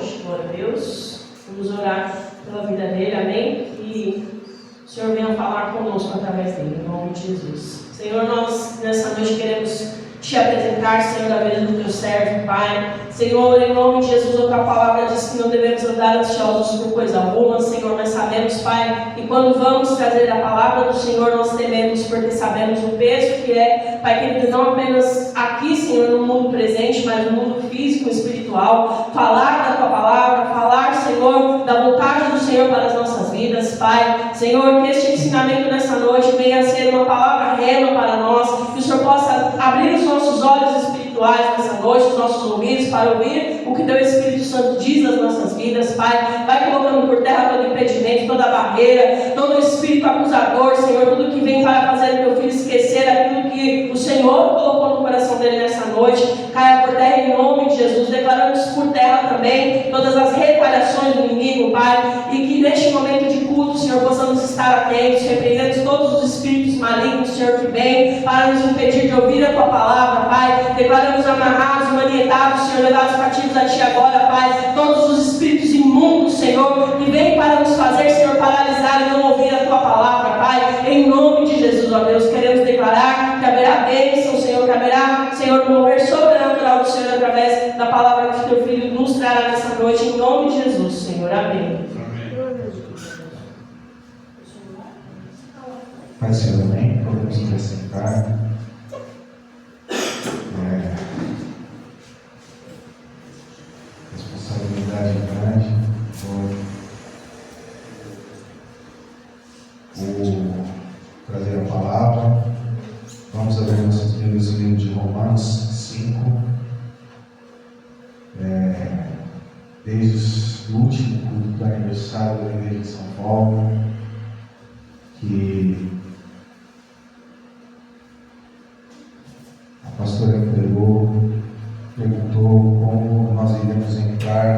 hoje, glória a Deus. Vamos orar pela vida dele, amém? E o Senhor venha falar conosco através dele, em nome de Jesus. Senhor, nós nessa noite queremos te apresentar, Senhor, da vida do teu servo, Pai. Senhor, em nome de Jesus, a tua palavra diz que não devemos andar ansiosos por coisa alguma, Senhor. Nós sabemos, Pai, que quando vamos trazer a palavra do Senhor, nós tememos, porque sabemos o peso que é, Pai querido, não apenas aqui, Senhor, no mundo presente, mas no mundo físico, espiritual. Falar da tua palavra, falar, Senhor, da vontade do Senhor para as nossas vidas, Pai. Senhor, que este ensinamento nessa noite venha a ser uma palavra rema para nós, que o Senhor possa abrir os nossos olhos espirituais nessa noite, os nossos ouvidos, para ouvir o que teu Espírito Santo diz nas nossas vidas, Pai. Vai colocando por terra todo impedimento, toda barreira, todo espírito acusador, Senhor, tudo que vem para fazer o teu filho esquecer aquilo que o Senhor colocou no coração dele nessa noite, caia por terra em nome de Jesus. Declaramos por terra também todas as retaliações do inimigo, Pai, e que neste momento de culto, Senhor, possamos estar atentos, repreendemos todos os espíritos malignos, Senhor, que vêm para nos impedir de ouvir a tua palavra, Pai. Declaramos amarrados, manietados, Senhor, levados cativos a ti agora, Pai, todos os espíritos imundos, Senhor, que vêm para nos fazer, Senhor, paralisar e não ouvir a tua palavra, Pai, em nome de Jesus, ó Deus. Queremos declarar que haverá bênção, Senhor, que haverá, Senhor, um mover sobrenatural do Senhor através da palavra que teu Filho nos trará nessa noite, em nome de Jesus, Senhor. Amém. Pai, Senhor, amém. Podemos nos sentar. Responsabilidade grande por trazer a palavra. Vamos abrir nossos livros, o livro de Romanos 5. Desde o último culto do aniversário da Igreja de São Paulo, que a pastora pregou, perguntou como nós iremos entrar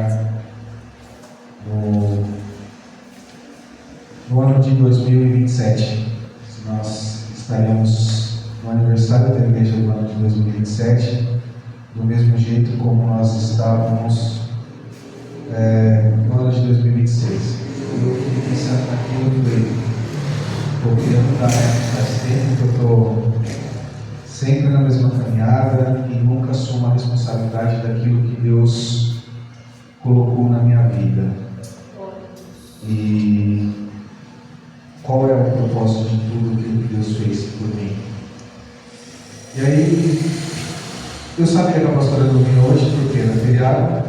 no ano de 2027. Se nós estaremos no aniversário da igreja do ano de 2027, do mesmo jeito como nós estávamos no ano de 2026. Eu fiquei pensando naquilo, estou querendo dar, faz tempo que eu estou sempre na mesma caminhada e nunca assumo a responsabilidade daquilo que Deus colocou na minha vida. E qual é o propósito de tudo aquilo que Deus fez por mim? E aí, eu sabia que a pastora dormia hoje porque era feriado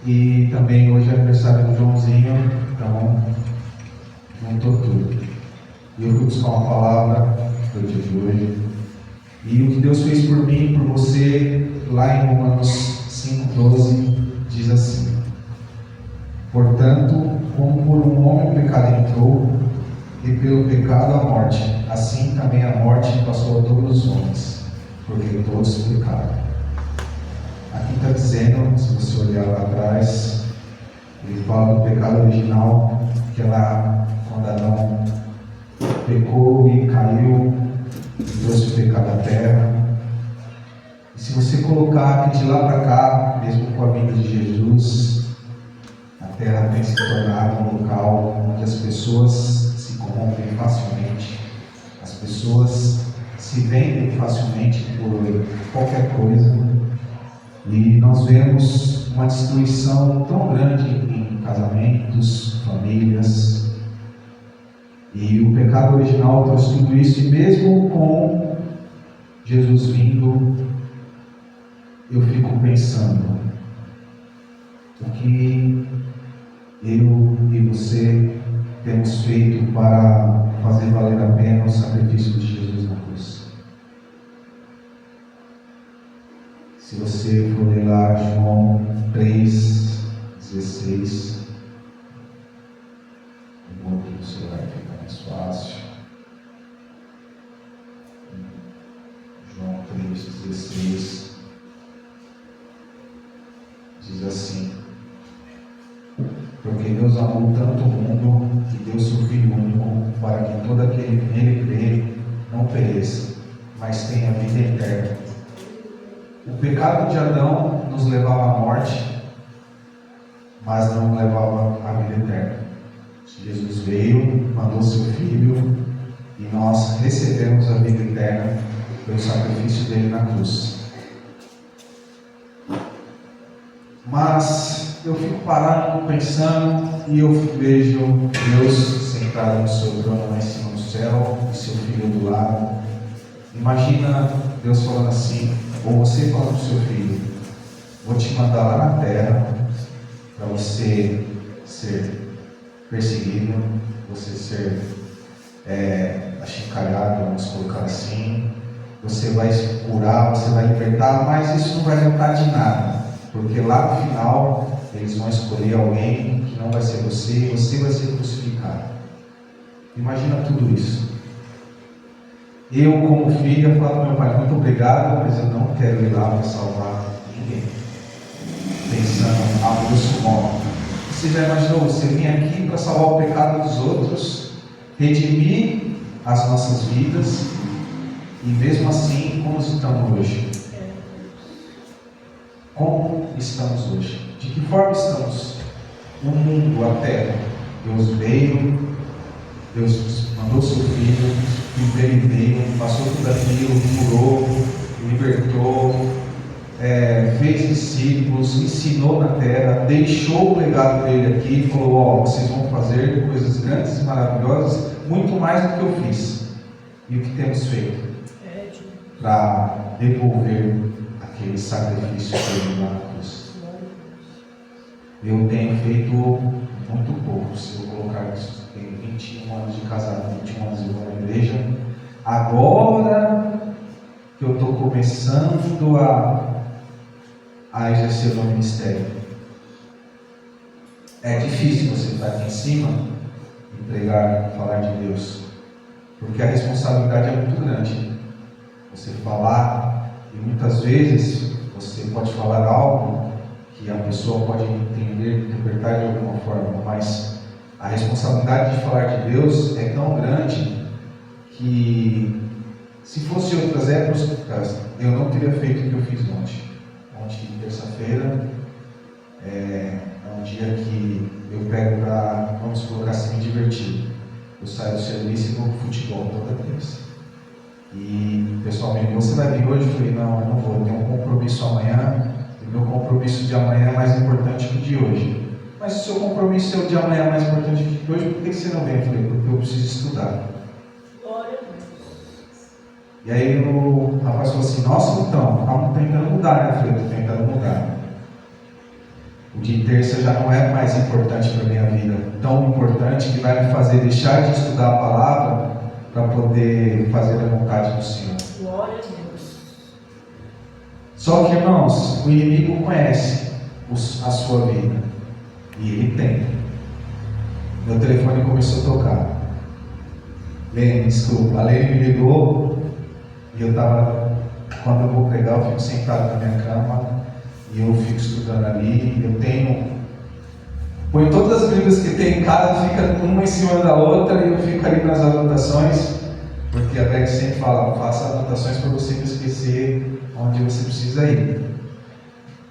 e também hoje é aniversário do Joãozinho, então juntou tudo. E eu fui buscar uma palavra para o dia de hoje. E o que Deus fez por mim e por você, lá em Romanos 5,12, diz assim: portanto, como por um homem o pecado entrou, e pelo pecado a morte, assim também a morte passou a todos os homens, porque todos pecaram. Aqui está dizendo, se você olhar lá atrás, ele fala do pecado original, que é lá quando Adão pecou e caiu, trouxe o pecado à terra. E se você colocar aqui de lá para cá, mesmo com a vinda de Jesus, a terra tem se tornado um local onde as pessoas se corrompem facilmente, as pessoas se vendem facilmente por qualquer coisa, e nós vemos uma destruição tão grande em casamentos, famílias. E o pecado original trouxe tudo isso, e mesmo com Jesus vindo, eu fico pensando o que eu e você temos feito para fazer valer a pena o sacrifício de Jesus na cruz. Se você for ler lá João 3,16, vou aqui no celular, fica mais fácil. João 3,16 diz assim: porque Deus amou tanto o mundo que deu seu Filho único, para que todo aquele que nele crê não pereça, mas tenha vida eterna. O pecado de Adão nos levava à morte, mas não levava a vida eterna. Jesus veio, mandou seu Filho, e nós recebemos a vida eterna pelo sacrifício dele na cruz. Mas eu fico parado, pensando, e eu vejo Deus sentado no seu trono lá em cima do céu, e seu Filho do lado. Imagina Deus falando assim, ou você falando para o seu filho: vou te mandar lá na terra para você ser perseguido, você ser achincalhado, vamos colocar assim. Você vai se curar, você vai libertar, mas isso não vai adiantar de nada, porque lá no final eles vão escolher alguém que não vai ser você, e você vai ser crucificado. Imagina tudo isso. Eu, como filho, falo para meu pai: muito obrigado, mas eu não quero ir lá para salvar ninguém. Pensando a grosso modo. Você já imaginou você vir aqui para salvar o pecado dos outros, redimir as nossas vidas, e mesmo assim, como estamos hoje? Como estamos hoje? De que forma estamos? O mundo, a terra. Deus veio, Deus mandou seu Filho, ele veio, passou tudo aquilo, curou, libertou, fez discípulos, ensinou na terra, deixou o legado dele aqui, falou: vocês vão fazer coisas grandes e maravilhosas, muito mais do que eu fiz. E o que temos feito? Para devolver aquele sacrifício dele lá na cruz. Eu tenho feito muito pouco. Se eu colocar isso, tenho 21 anos de casado, 21 anos de vou na igreja. Agora que eu estou começando a exercer o meu ministério. É difícil você estar aqui em cima e pregar, falar de Deus, porque a responsabilidade é muito grande. Você falar, e muitas vezes você pode falar algo que a pessoa pode entender, interpretar de alguma forma, mas a responsabilidade de falar de Deus é tão grande que, se fosse outras épocas, eu não teria feito o que eu fiz ontem. Ontem, terça-feira, é um dia que eu pego para, vamos colocar assim, me divertir. Eu saio do serviço e vou para o futebol toda terça. E o pessoal me ligou: você vai vir hoje? Eu falei: não, eu não vou, eu tenho um compromisso amanhã, e o meu compromisso de amanhã é mais importante que o de hoje. Mas se o seu compromisso é o de amanhã é mais importante que o de hoje, por que você não vem? Eu falei: porque eu preciso estudar. Glória a Deus. E aí o rapaz falou assim: nossa, então, estamos tentando mudar, né? Eu falei: estou tentando mudar. O de terça já não é mais importante para a minha vida, tão importante que vai me fazer deixar de estudar a palavra para poder fazer a vontade do Senhor. Glória a Deus. Só que, irmãos, o inimigo conhece a sua vida, e ele tem. Meu telefone começou a tocar. Lene, desculpa, a Lene me ligou, e eu estava, quando eu vou pregar, eu fico sentado na minha cama, e eu fico estudando ali. Eu põe todas as Bíblias que tem em casa, fica uma em cima da outra, e eu fico ali nas anotações, porque a Beck sempre fala: faça anotações para você não esquecer onde você precisa ir.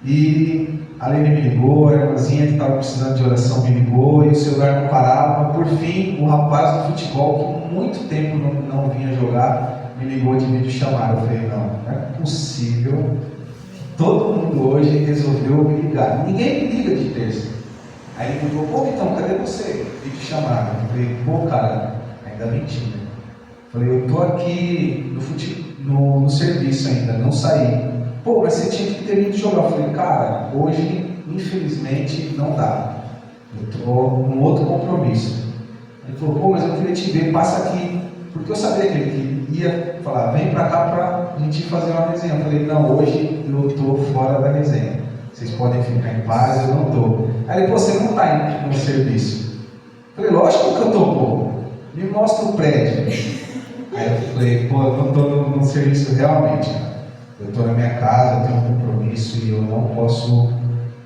E a Lene me ligou, a irmãzinha que estava precisando de oração me ligou, e o celular não parava. Por fim, o rapaz do futebol, que há muito tempo não vinha jogar, me ligou de videochamada. Eu falei: não é possível. Todo mundo hoje resolveu me ligar. Ninguém me liga de terça. Aí ele falou: pô, então, cadê você? Vídeo chamada. Eu falei: pô, cara, ainda mentindo. Eu falei: eu tô aqui no serviço ainda, não saí. Pô, mas você tinha que ter vindo jogar. Eu falei: cara, hoje, infelizmente, não dá. Eu tô num outro compromisso. Ele falou: pô, mas eu queria te ver, passa aqui. Porque eu sabia que ele ia falar: vem pra cá pra gente fazer uma resenha. Eu falei: não, hoje eu estou fora da resenha. Vocês podem ficar em paz, eu não estou. Aí ele falou: você não está no serviço? Eu falei: lógico que eu estou, pô. Me mostra o prédio. Aí eu falei: pô, eu não estou no serviço realmente, cara. Eu estou na minha casa, eu tenho um compromisso e eu não posso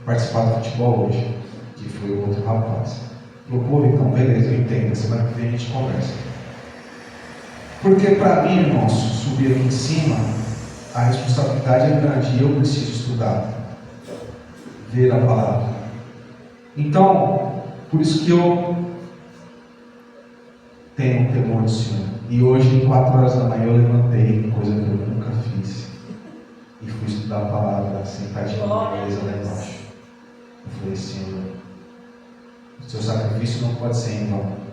participar do futebol hoje. Que foi o outro rapaz. Ele falou: pô, então beleza, eu entendo. Semana que vem a gente conversa. Porque para mim, irmãos, subir aqui em cima, a responsabilidade é grande e eu preciso estudar, ver a palavra. Então, por isso que eu tenho temor do Senhor. E hoje, 4 horas da manhã, eu levantei, coisa que eu nunca fiz, e fui estudar a palavra, sentadinho na mesa lá embaixo. Eu falei, Senhor, o seu sacrifício não pode ser em vão.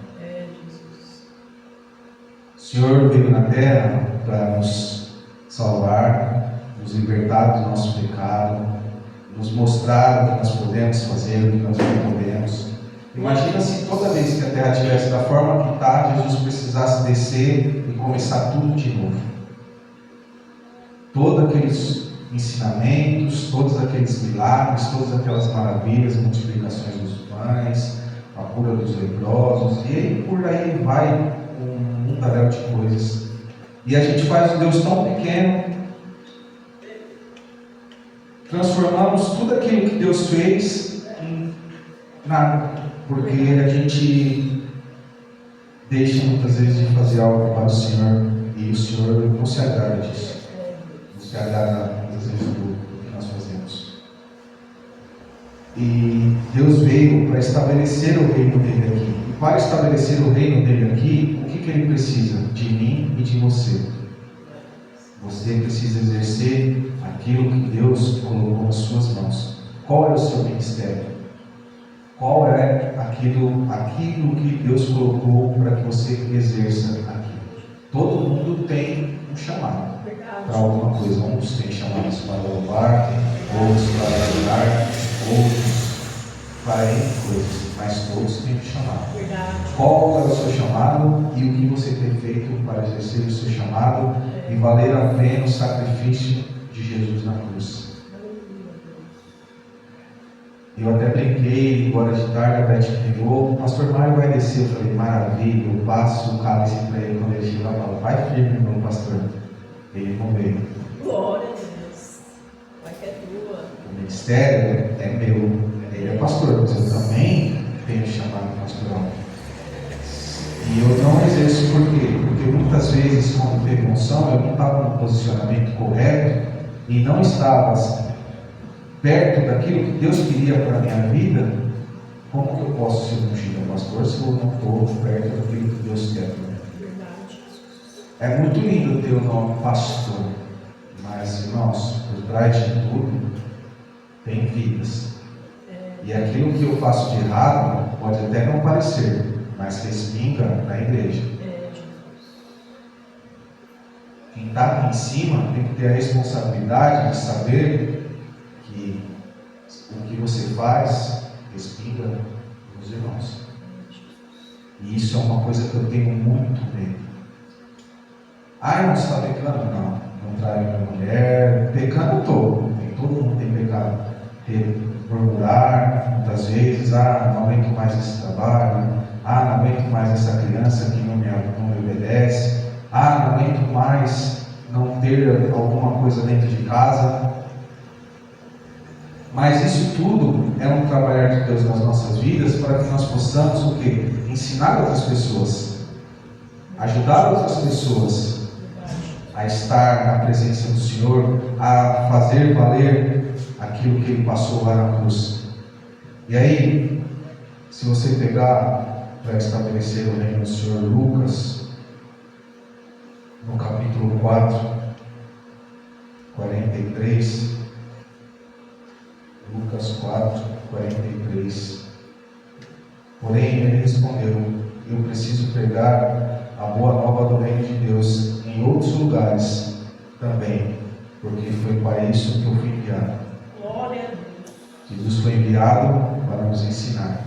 O Senhor veio na terra para nos salvar, nos libertar do nosso pecado, nos mostrar o que nós podemos fazer, o que nós não podemos. Imagina se toda vez que a terra estivesse da forma que está, Jesus precisasse descer e começar tudo de novo. Todos aqueles ensinamentos, todos aqueles milagres, todas aquelas maravilhas, multiplicações dos pães, a cura dos leprosos, e por aí vai um mundaréu de coisas. E a gente faz um Deus tão pequeno, transformamos tudo aquilo que Deus fez em nada, porque a gente deixa muitas vezes de fazer algo para o Senhor, e o Senhor não se agrada disso. Se agrada muitas vezes do que nós fazemos. E Deus veio para estabelecer o reino dele aqui. E para estabelecer o reino dele aqui, o que ele precisa? De mim e de você. Você precisa exercer aquilo que Deus colocou nas suas mãos. Qual é o seu ministério? Qual é aquilo que Deus colocou para que você exerça aqui? Todo mundo tem um chamado para alguma coisa. Uns têm chamados para louvar, outros para adorar, outros para N coisas, mas todos têm um chamado. Qual é o seu chamado e o que você tem feito para exercer o seu chamado e valer a pena o sacrifício de Jesus na cruz? Eu até brinquei, agora de tarde a Beth me ligou, o pastor Mário vai descer. Eu falei, maravilha, eu passo o cálice para ele quando ele chegar, eu falo, vai firme, meu pastor. Ele não veio. Glória a Deus. Vai que é tua. O ministério é meu. Ele é pastor, mas eu também tenho chamado pastoral. E eu não exerço por quê? Porque muitas vezes, quando teve unção, eu não estava no posicionamento correto e não estava perto daquilo que Deus queria para a minha vida. Como que eu posso ser ungido pastor se eu não estou perto daquilo que Deus quer para mim? É muito lindo ter o nome pastor, mas, irmãos, por trás de tudo tem vidas. E aquilo que eu faço de errado pode até não parecer, mas respinga na igreja. Quem está aqui em cima tem que ter a responsabilidade de saber que o que você faz respinga nos irmãos. E isso é uma coisa que eu tenho muito medo. Não está pecando? Não trai minha mulher. Pecando eu estou. Todo mundo tem pecado. Murmurar, muitas vezes, não aguento mais esse trabalho, não aguento mais essa criança que não me obedece, não aguento mais não ter alguma coisa dentro de casa. Mas isso tudo é um trabalhar de Deus nas nossas vidas para que nós possamos o quê? Ensinar outras pessoas, ajudar outras pessoas a estar na presença do Senhor, a fazer valer aquilo que Ele passou lá na cruz. E aí, se você pegar para estabelecer o reino do Senhor, Lucas, no capítulo 4, 43, Lucas 4, 43. Porém, ele respondeu: eu preciso pregar a boa nova do reino de Deus em outros lugares também, porque foi para isso que eu fui enviado. Glória a Deus. Jesus foi enviado para nos ensinar.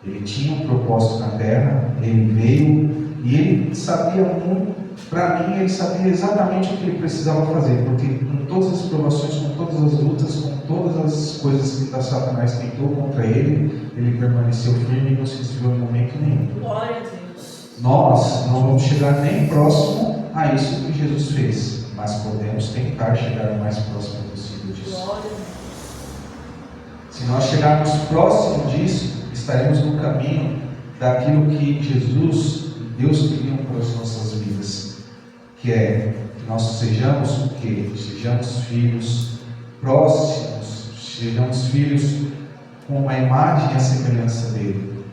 Ele tinha um propósito na terra, ele veio e ele sabia muito. Para mim, ele sabia exatamente o que ele precisava fazer, porque com todas as provações, com todas as lutas, com todas as coisas que Satanás tentou contra ele, ele permaneceu firme e não se desviou em momento nenhum. Glória a Deus. Nós não vamos chegar nem próximo a isso que Jesus fez, mas podemos tentar chegar o mais próximo possível disso. Glória a Deus. Se nós chegarmos próximo disso, estaremos no caminho daquilo que Jesus e Deus queriam para as nossas vidas, que é que nós sejamos o quê? Sejamos filhos próximos, sejamos filhos com a imagem e a semelhança dele.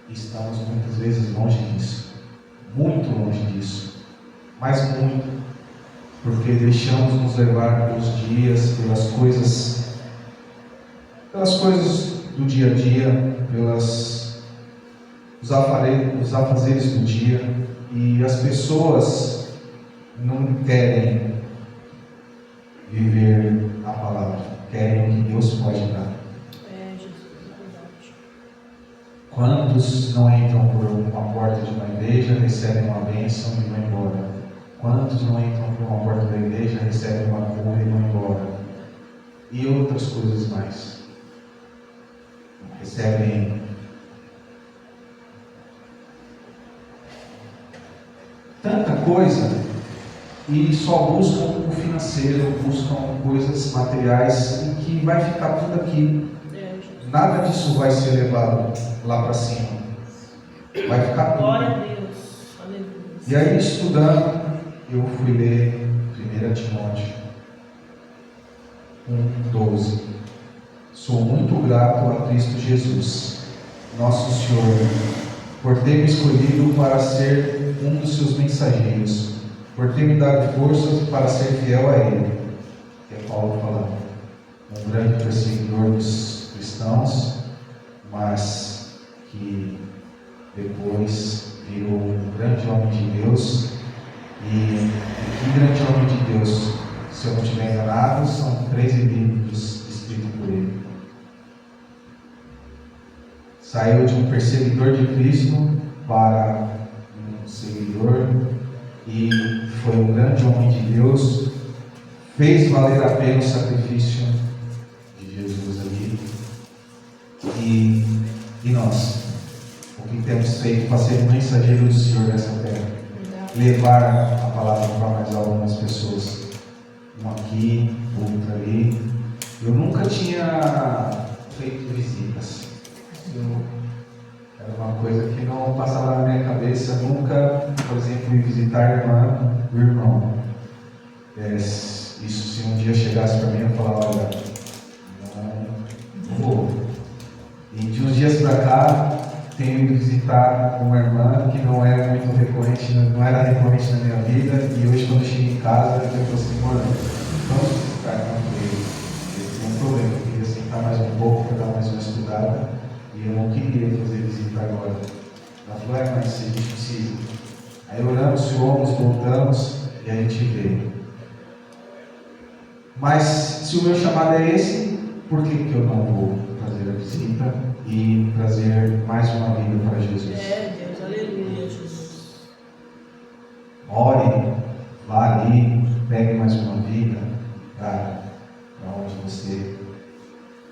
E estamos muitas vezes longe disso, muito longe disso, mas muito, porque deixamos nos levar pelos dias, pelas coisas do dia a dia, os afazeres do dia, e as pessoas não querem viver a palavra, querem o que Deus pode dar. Jesus, é verdade. Quantos não entram por uma porta de uma igreja, recebem uma bênção e vão embora? Quantos não entram por uma porta da igreja, recebem uma cura e vão embora? E outras coisas mais. Recebem tanta coisa e só buscam o financeiro, buscam coisas materiais em que vai ficar tudo aqui. Nada disso vai ser levado lá para cima. Vai ficar tudo. Glória a Deus. Aleluia. E aí, estudando, eu fui ler 1 Timóteo 1:12. Sou muito grato a Cristo Jesus, nosso Senhor, por ter me escolhido para ser um dos seus mensageiros, por ter me dado forças para ser fiel a Ele. Que é Paulo falando, um grande perseguidor dos cristãos, mas que depois virou um grande homem de Deus. E que grande homem de Deus, se eu não estiver enganado, são 13 livros escritos por ele. Saiu de um perseguidor de Cristo para um seguidor e foi um grande homem de Deus, fez valer a pena o sacrifício de Jesus ali. E nós, o que temos feito para ser mensageiro do Senhor nessa terra? Levar a palavra para mais algumas pessoas, um aqui, outro ali. Eu nunca tinha feito visitas. Era uma coisa que não passava na minha cabeça, nunca, por exemplo, ir visitar a irmã do irmão. Isso, se um dia chegasse para mim, eu falava, olha, não vou. E de uns dias para cá, tenho ido visitar uma irmã que não era muito recorrente, não era recorrente na minha vida, e hoje quando eu chego em casa, eu falo assim, mano, vamos visitar, não tem um problema, eu queria sentar mais um pouco para dar mais uma estudada, e eu não queria fazer visita agora. Ela falou, mas a gente precisa. Aí oramos, fomos, voltamos, e a gente veio. Mas se o meu chamado é esse, por que eu não vou fazer a visita e trazer mais uma vida para Jesus? Deus, aleluia, Jesus. Ore, vá ali, pegue mais uma vida para onde você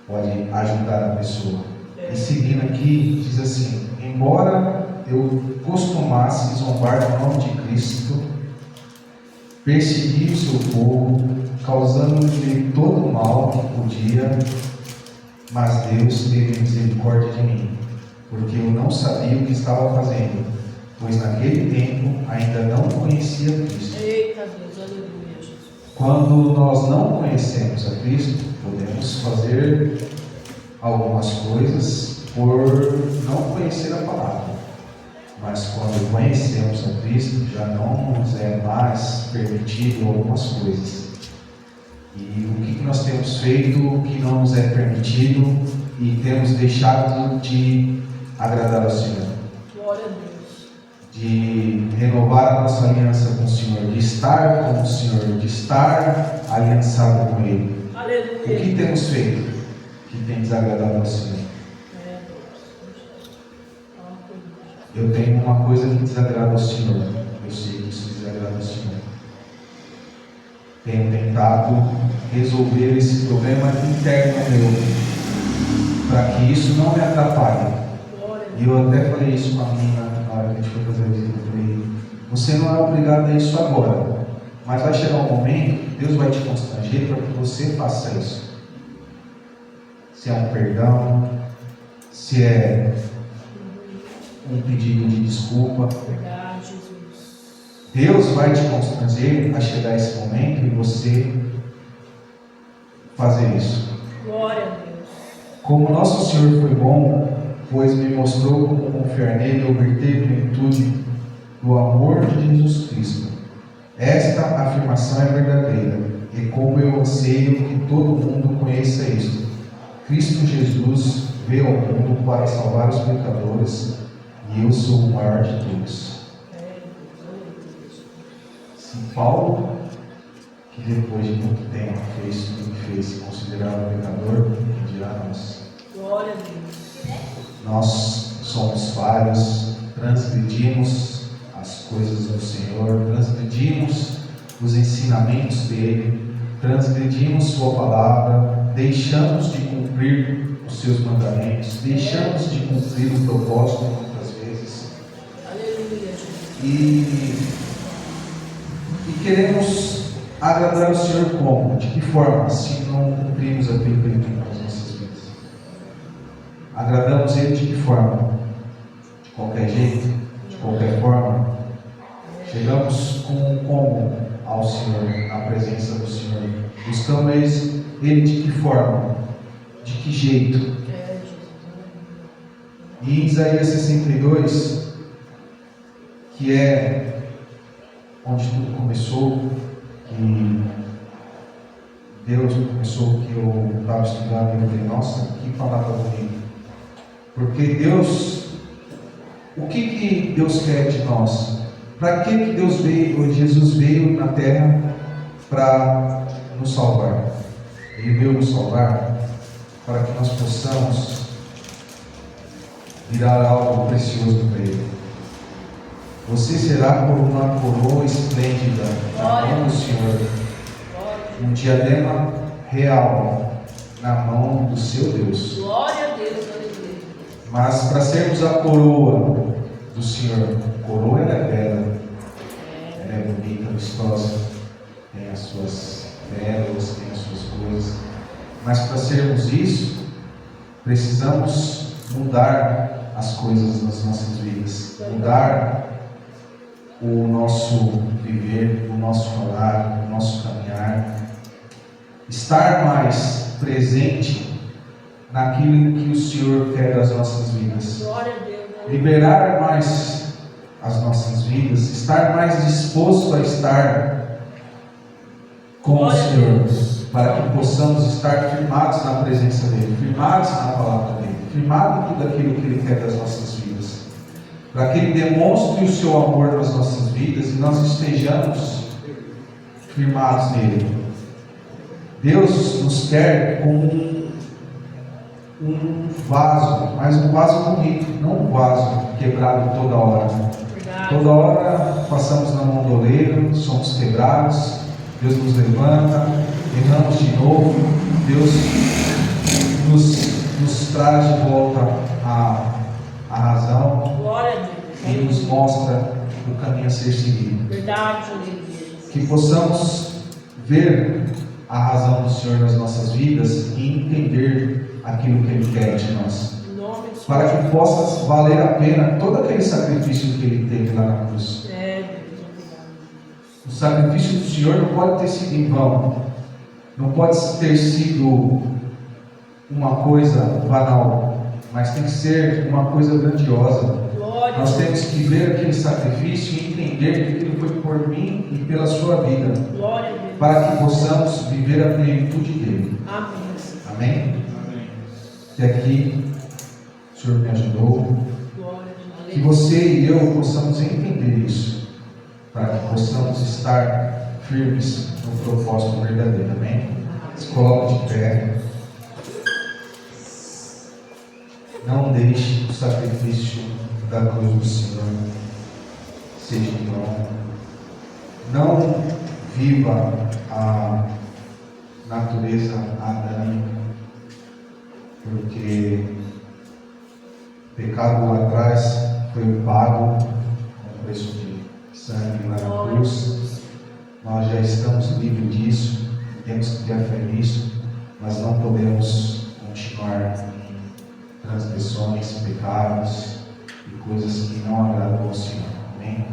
pode ajudar a pessoa. E seguindo aqui, diz assim, embora eu costumasse zombar do nome de Cristo, persegui o seu povo, causando-lhe todo o mal que podia, mas Deus teve misericórdia de mim, porque eu não sabia o que estava fazendo, pois naquele tempo ainda não conhecia Cristo. Eita Deus, aleluia, Jesus. Quando nós não conhecemos a Cristo, podemos fazer algumas coisas por não conhecer a palavra. Mas quando conhecemos a Cristo, já não nos é mais permitido algumas coisas. E o que nós temos feito que não nos é permitido e temos deixado de agradar ao Senhor? Glória a Deus. De renovar a nossa aliança com o Senhor, de estar com o Senhor, de estar aliançado com Ele. Aleluia. O que temos feito que tem desagradado ao Senhor? Eu tenho uma coisa que desagrada ao Senhor. Eu sei que isso desagrada ao Senhor. Tenho tentado resolver esse problema interno meu, para que isso não me atrapalhe. E eu até falei isso com a menina na hora que a gente foi fazer a visita. Eu falei, você não é obrigado a isso agora, mas vai chegar um momento que Deus vai te constranger para que você faça isso. Se é um perdão, se é um pedido de desculpa. Verdade, Jesus. Deus vai te constranger a chegar a esse momento e você fazer isso. Glória a Deus. Como nosso Senhor foi bom, pois me mostrou como confiar nele e obter plenitude do amor de Jesus Cristo. Esta afirmação é verdadeira, e como eu anseio que todo mundo conheça isto. Cristo Jesus veio ao mundo para salvar os pecadores, e eu sou o maior de todos. Se Paulo, que depois de muito tempo fez tudo que fez, se considerava pecador, quem dirá nós? Glória a Deus. Nós somos falhos, transgredimos as coisas do Senhor, transgredimos os ensinamentos dele, transgredimos sua palavra, deixamos de cumprir os seus mandamentos, deixamos de cumprir o propósito muitas vezes. Aleluia, Jesus. E queremos agradar o Senhor como? De que forma? Se não cumprimos aquilo que Ele tem para as nossas vidas. Agradamos Ele de que forma? De qualquer jeito? De qualquer forma? Chegamos como ao Senhor, à presença do Senhor? Buscamos Ele de que forma? De que jeito? E em Isaías 62, que é onde tudo começou, que Deus começou, que eu estava estudando e eu falei, nossa, que palavra bonita. Porque Deus, o que Deus quer de nós? Para que Deus veio, Jesus veio na terra para nos salvar? Ele veio nos salvar para que nós possamos virar algo precioso para Ele. Você será como uma coroa esplêndida na mão do Senhor, um diadema real na mão do seu Deus. Glória a Deus, aleluia. Mas para sermos a coroa do Senhor, a coroa ela é bela, ela é bonita, vistosa, tem as suas pérolas, tem as suas coisas. Mas para sermos isso, precisamos mudar as coisas nas nossas vidas, mudar o nosso viver, o nosso falar, o nosso caminhar, estar mais presente naquilo que o Senhor quer das nossas vidas, Glória a Deus, aleluia. liberar mais as nossas vidas, estar mais disposto a estar com o Senhor, para que possamos estar firmados na presença dEle, firmados na palavra dEle, firmados em tudo aquilo que Ele quer das nossas vidas, para que Ele demonstre o seu amor nas nossas vidas e nós estejamos firmados nele. Deus nos quer como um vaso, mas um vaso bonito, não um vaso quebrado toda hora. Toda hora passamos na mão do oleiro, somos quebrados, Deus nos levanta, erramos de novo, Deus nos traz de volta a razão. Glória a Deus. E nos mostra o caminho a ser seguido. Verdade, aleluia. Que possamos ver a razão do Senhor nas nossas vidas e entender aquilo que Ele quer de nós. Em nome de Para que possa valer a pena todo aquele sacrifício que Ele teve lá na cruz. Deus, obrigado. O sacrifício do Senhor não pode ter sido em vão. Não pode ter sido uma coisa banal, mas tem que ser uma coisa grandiosa. Glória a Nós Deus. temos que ver aquele sacrifício e entender que aquilo foi por mim e pela sua vida, Glória a Deus. para que possamos viver a plenitude dele. Amém. Amém? Que aqui o Senhor me ajudou, Glória a que Deus. você e eu possamos entender isso, para que possamos estar firmes no propósito verdadeiro. Amém? Se coloque de pé. Não deixe o sacrifício da cruz do Senhor seja em vão. Não viva a natureza adâmica, porque o pecado lá atrás foi pago com o preço de sangue lá na cruz. Nós já estamos livres disso, temos que ter a fé nisso, mas não podemos continuar em transgressões, pecados e coisas que não agradam ao Senhor. Amém?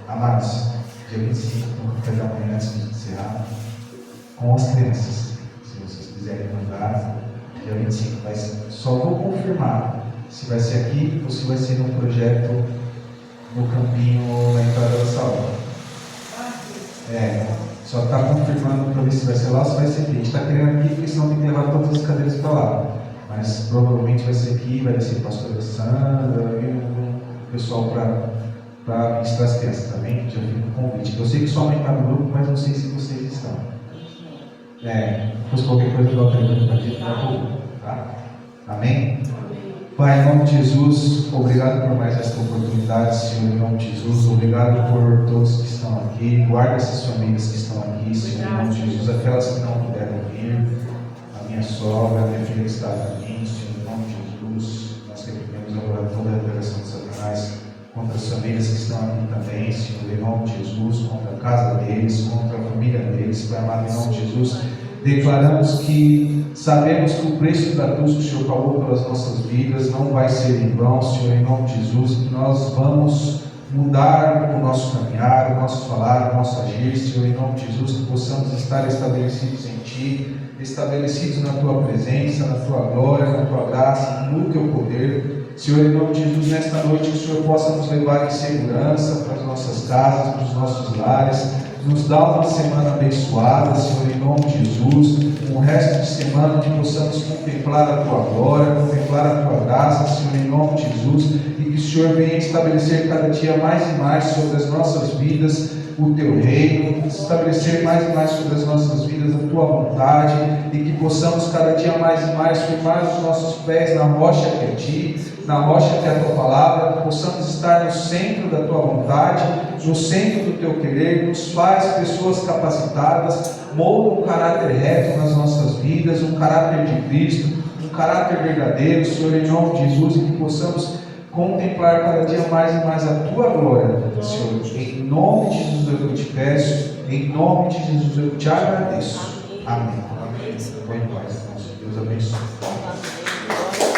Amados, dia 25, no café da manhã, antes de encerrar, com as crianças, se vocês quiserem mandar. Dia 25 vai ser. Só vou confirmar se vai ser aqui ou se vai ser num projeto no campinho na entrada da sala. Só está confirmando para ver se vai ser lá ou se vai ser aqui. A gente está querendo aqui porque senão tem que levar todas as cadeiras para lá. Mas provavelmente vai ser aqui, vai descer a pastora Sandra e o pessoal para ministrar as crianças também. Já fica o convite. Eu sei que sua mãe está no grupo, mas não sei se vocês estão. Depois qualquer coisa eu pergunto para ti, tá? Amém? Pai, em nome de Jesus, obrigado por mais esta oportunidade, Senhor, em nome de Jesus. Obrigado por todos que estão aqui. Guarda essas famílias que estão aqui, Senhor, em nome de Jesus. Aquelas que não puderam vir, a minha sogra, a minha filha que está a mim, Senhor, em nome de Jesus. Nós repreendemos agora toda a operação de Satanás contra as famílias que estão aqui também, Senhor, em nome de Jesus, contra a casa deles, contra a família deles, Pai amado, em nome de Jesus. Declaramos que sabemos que o preço da cruz que o Senhor pagou pelas nossas vidas não vai ser em vão, Senhor, em nome de Jesus, que nós vamos mudar o nosso caminhar, o nosso falar, o nosso agir, Senhor, em nome de Jesus, que possamos estar estabelecidos em Ti, estabelecidos na Tua presença, na Tua glória, na Tua graça, no Teu poder. Senhor, em nome de Jesus, nesta noite que o Senhor possa nos levar em segurança para as nossas casas, para os nossos lares. Nos dá uma semana abençoada, Senhor, em nome de Jesus. Um resto de semana que possamos contemplar a Tua glória, contemplar a Tua graça, Senhor, em nome de Jesus. E que o Senhor venha estabelecer cada dia mais e mais sobre as nossas vidas o Teu reino, estabelecer mais e mais sobre as nossas vidas a Tua vontade. E que possamos cada dia mais e mais firmar os nossos pés na rocha que é Ti, na rocha que é a Tua palavra, que possamos estar no centro da Tua vontade, no centro do Teu querer. Nos faz pessoas capacitadas, molda um caráter reto nas nossas vidas, um caráter de Cristo, um caráter verdadeiro, Senhor, em nome de Jesus, e que possamos contemplar cada dia mais e mais a Tua glória, Senhor. Em nome de Jesus eu te peço, em nome de Jesus eu te agradeço. Amém. Amém. Deus abençoe.